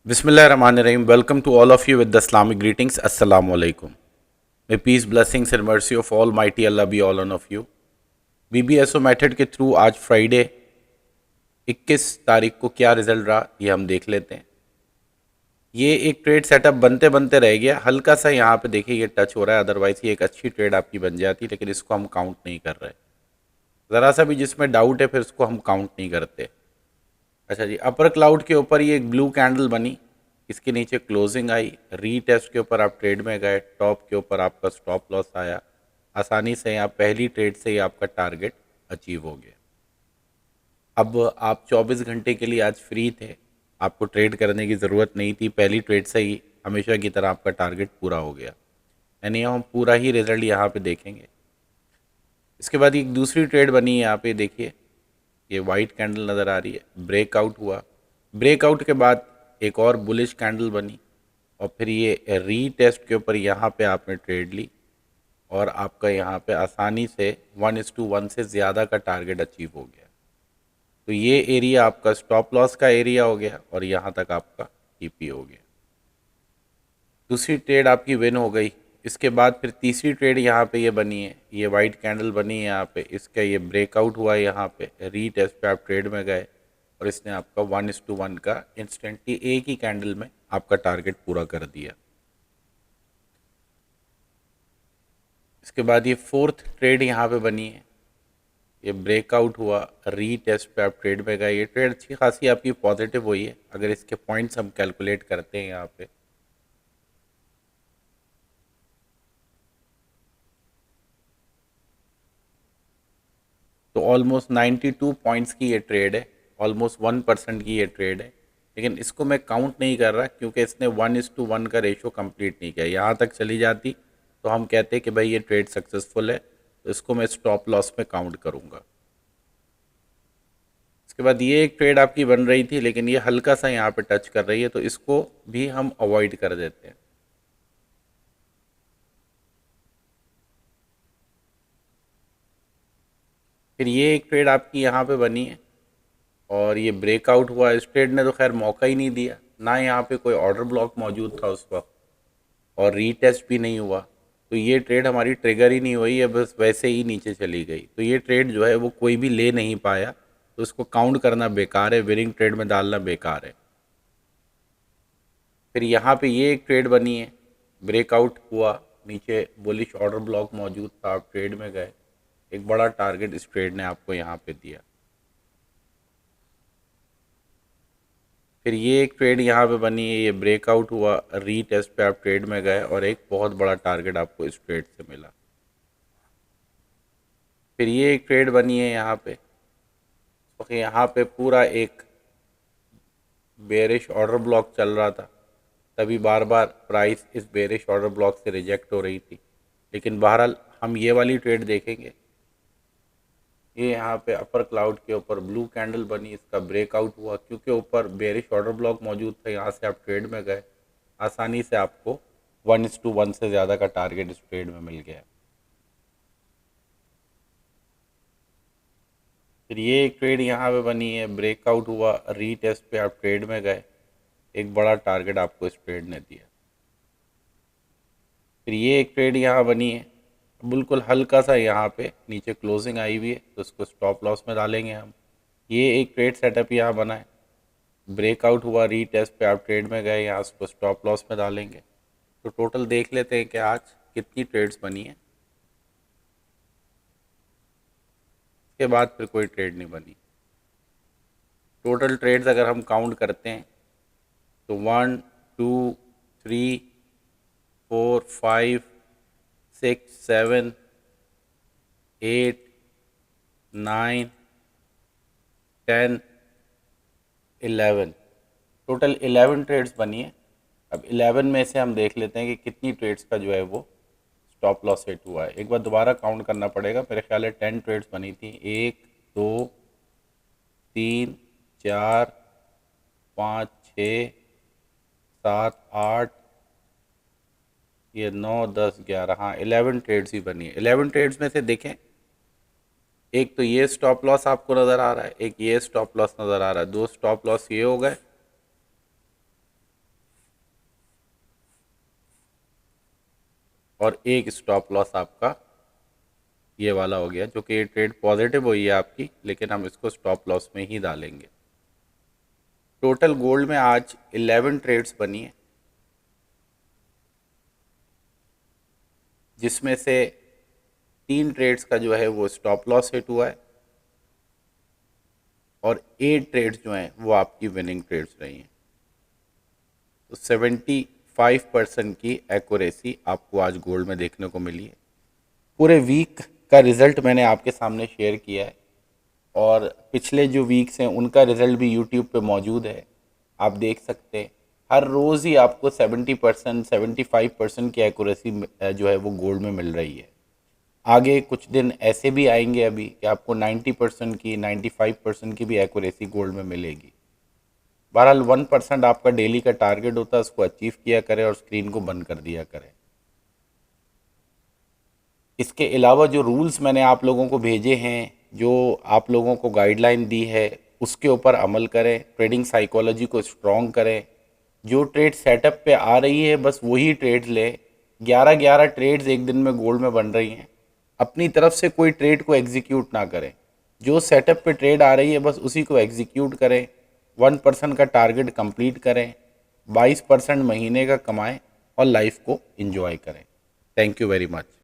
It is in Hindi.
Bismillahirrahmanirrahim. Welcome to all of you with the Islamic greetings. Assalamu alaikum. May peace, blessings and mercy of Almighty Allah be all on of you. BBSO method के थ्रू आज फ्राइडे 21 तारीख को क्या रिजल्ट रहा ये हम देख लेते हैं। ये एक ट्रेड सेटअप बनते बनते रह गया, हल्का सा यहाँ पे देखिए ये टच हो रहा है, अदरवाइज ये एक अच्छी ट्रेड आपकी बन जाती, लेकिन इसको हम काउंट नहीं कर रहे। ज़रा सा भी जिसमें डाउट है फिर उसको हम काउंट नहीं करते। अच्छा जी, अपर क्लाउड के ऊपर ये एक ब्लू कैंडल बनी, इसके नीचे क्लोजिंग आई, रीटेस्ट के ऊपर आप ट्रेड में गए, टॉप के ऊपर आपका स्टॉप लॉस आया, आसानी से आप पहली ट्रेड से ही आपका टारगेट अचीव हो गया। अब आप 24 घंटे के लिए आज फ्री थे, आपको ट्रेड करने की ज़रूरत नहीं थी, पहली ट्रेड से ही हमेशा की तरह आपका टारगेट पूरा हो गया। यानी हम पूरा ही रिजल्ट यहाँ पे देखेंगे। इसके बाद एक दूसरी ट्रेड बनी है, यहाँ पे देखिए ये वाइट कैंडल नज़र आ रही है, ब्रेकआउट हुआ, ब्रेकआउट के बाद एक और बुलिश कैंडल बनी और फिर ये रीटेस्ट के ऊपर यहाँ पे आपने ट्रेड ली और आपका यहाँ पे आसानी से 1:1 से ज़्यादा का टारगेट अचीव हो गया। तो ये एरिया आपका स्टॉप लॉस का एरिया हो गया और यहाँ तक आपका टीपी हो गया। दूसरी ट्रेड आपकी विन हो गई। इसके बाद फिर तीसरी ट्रेड यहाँ पे ये बनी है, ये वाइट कैंडल बनी है यहाँ पे, इसका ये ब्रेकआउट हुआ है, यहाँ पे रीटेस्ट पे आप ट्रेड में गए और इसने आपका 1:1 का इंस्टेंटली एक ही कैंडल में आपका टारगेट पूरा कर दिया। इसके बाद ये फोर्थ ट्रेड यहाँ पे बनी है, ये ब्रेकआउट हुआ, रीटेस्ट पे आप ट्रेड में गए, ये ट्रेड अच्छी खासी आपकी पॉजिटिव हुई है। अगर इसके पॉइंट्स हम कैलकुलेट करते हैं यहाँ पे तो ऑलमोस्ट 92 पॉइंट्स की ये ट्रेड है, ऑलमोस्ट 1% की ये ट्रेड है, लेकिन इसको मैं काउंट नहीं कर रहा क्योंकि इसने 1:1 का रेशो कंप्लीट नहीं किया। यहाँ तक चली जाती तो हम कहते कि भाई ये ट्रेड सक्सेसफुल है, तो इसको मैं स्टॉप लॉस में काउंट करूँगा। इसके बाद ये एक ट्रेड आपकी बन रही थी, लेकिन ये हल्का सा यहाँ पे टच कर रही है, तो इसको भी हम अवॉइड कर देते हैं। फिर ये एक ट्रेड आपकी यहाँ पे बनी है और ये ब्रेकआउट हुआ। इस ट्रेड ने तो खैर मौका ही नहीं दिया, ना यहाँ पे कोई ऑर्डर ब्लॉक मौजूद था उस वक्त और रीटेस्ट भी नहीं हुआ, तो ये ट्रेड हमारी ट्रिगर ही नहीं हुई है, बस वैसे ही नीचे चली गई। तो ये ट्रेड जो है वो कोई भी ले नहीं पाया, तो इसको काउंट करना बेकार है, विनिंग ट्रेड में डालना बेकार है। फिर यहाँ पे ये एक ट्रेड बनी है, ब्रेकआउट हुआ, नीचे बुलिश ऑर्डर ब्लॉक मौजूद था, आप ट्रेड में गए, एक बड़ा टारगेट इस ट्रेड ने आपको यहाँ पे दिया। फिर ये एक ट्रेड यहाँ पे बनी है, ये ब्रेकआउट हुआ, रीटेस्ट पे आप ट्रेड में गए और एक बहुत बड़ा टारगेट आपको इस ट्रेड से मिला। फिर ये एक ट्रेड बनी है यहाँ पे, तो यहाँ पे पूरा एक बेरिश ऑर्डर ब्लॉक चल रहा था, तभी बार बार प्राइस इस बेरिश ऑर्डर ब्लॉक से रिजेक्ट हो रही थी, लेकिन बहरहाल हम ये वाली ट्रेड देखेंगे। ये यहाँ पे अपर क्लाउड के ऊपर ब्लू कैंडल बनी, इसका ब्रेकआउट हुआ, क्योंकि ऊपर बेरिश ऑर्डर ब्लॉक मौजूद था, यहाँ से आप ट्रेड में गए, आसानी से आपको 1:1 से ज़्यादा का टारगेट इस ट्रेड में मिल गया। फिर ये एक ट्रेड यहाँ पे बनी है, ब्रेकआउट हुआ, रीटेस्ट पे आप ट्रेड में गए, एक बड़ा टारगेट आपको इस ट्रेड ने दिया। फिर ये एक ट्रेड यहाँ बनी है, बिल्कुल हल्का सा यहाँ पे नीचे क्लोजिंग आई हुई है, तो इसको स्टॉप लॉस में डालेंगे हम। ये एक ट्रेड सेटअप यहाँ बना है, ब्रेकआउट हुआ, रीटेस्ट पे आप ट्रेड में गए, यहाँ उसको स्टॉप लॉस में डालेंगे। तो टोटल देख लेते हैं कि आज कितनी ट्रेड्स बनी है, इसके बाद फिर कोई ट्रेड नहीं बनी। टोटल ट्रेड्स अगर हम काउंट करते हैं तो 1 2 3 4 5 6 7 8 9 10 11, टोटल 11 ट्रेड्स बनी है। अब 11 में से हम देख लेते हैं कि कितनी ट्रेड्स का जो है वो स्टॉप लॉस हिट हुआ है। एक बार दोबारा काउंट करना पड़ेगा, मेरे ख्याल है 10 ट्रेड्स बनी थी, 1 2 3 4 5 6 7 8, ये 9 10 11, हाँ 11 ट्रेड्स ही बनी है। 11 ट्रेड्स में से देखें, एक तो ये स्टॉप लॉस आपको नज़र आ रहा है, एक ये स्टॉप लॉस नज़र आ रहा है, दो स्टॉप लॉस ये हो गए और एक स्टॉप लॉस आपका ये वाला हो गया, जो कि ये ट्रेड पॉजिटिव हुई है आपकी, लेकिन हम इसको स्टॉप लॉस में ही डालेंगे। टोटल गोल्ड में आज 11 ट्रेड्स बनी है, जिसमें से 3 ट्रेड्स का जो है वो स्टॉप लॉस हिट हुआ है और 8 ट्रेड्स जो हैं वो आपकी विनिंग ट्रेड्स रही हैं। तो 75% की एक्यूरेसी आपको आज गोल्ड में देखने को मिली है। पूरे वीक का रिज़ल्ट मैंने आपके सामने शेयर किया है और पिछले जो वीक्स हैं उनका रिज़ल्ट भी यूट्यूब पे मौजूद है, आप देख सकते हैं। हर रोज़ ही आपको 70% 75% की एक्यूरेसी जो है वो गोल्ड में मिल रही है। आगे कुछ दिन ऐसे भी आएंगे अभी कि आपको 90% की 95% की भी एक्यूरेसी गोल्ड में मिलेगी। बहरहाल 1% आपका डेली का टारगेट होता है, उसको अचीव किया करें और स्क्रीन को बंद कर दिया करें। इसके अलावा जो रूल्स मैंने आप लोगों को भेजे हैं, जो आप लोगों को गाइडलाइन दी है, उसके ऊपर अमल करें, ट्रेडिंग साइकोलॉजी को स्ट्रॉन्ग करें। जो ट्रेड सेटअप पे आ रही है बस वही ट्रेड लें। 11 ट्रेड्स एक दिन में गोल्ड में बन रही हैं, अपनी तरफ से कोई ट्रेड को एग्जीक्यूट ना करें। जो सेटअप पे ट्रेड आ रही है बस उसी को एग्जीक्यूट करें। 1% का टारगेट कंप्लीट करें, 22% महीने का कमाएं और लाइफ को एंजॉय करें। Thank you very much.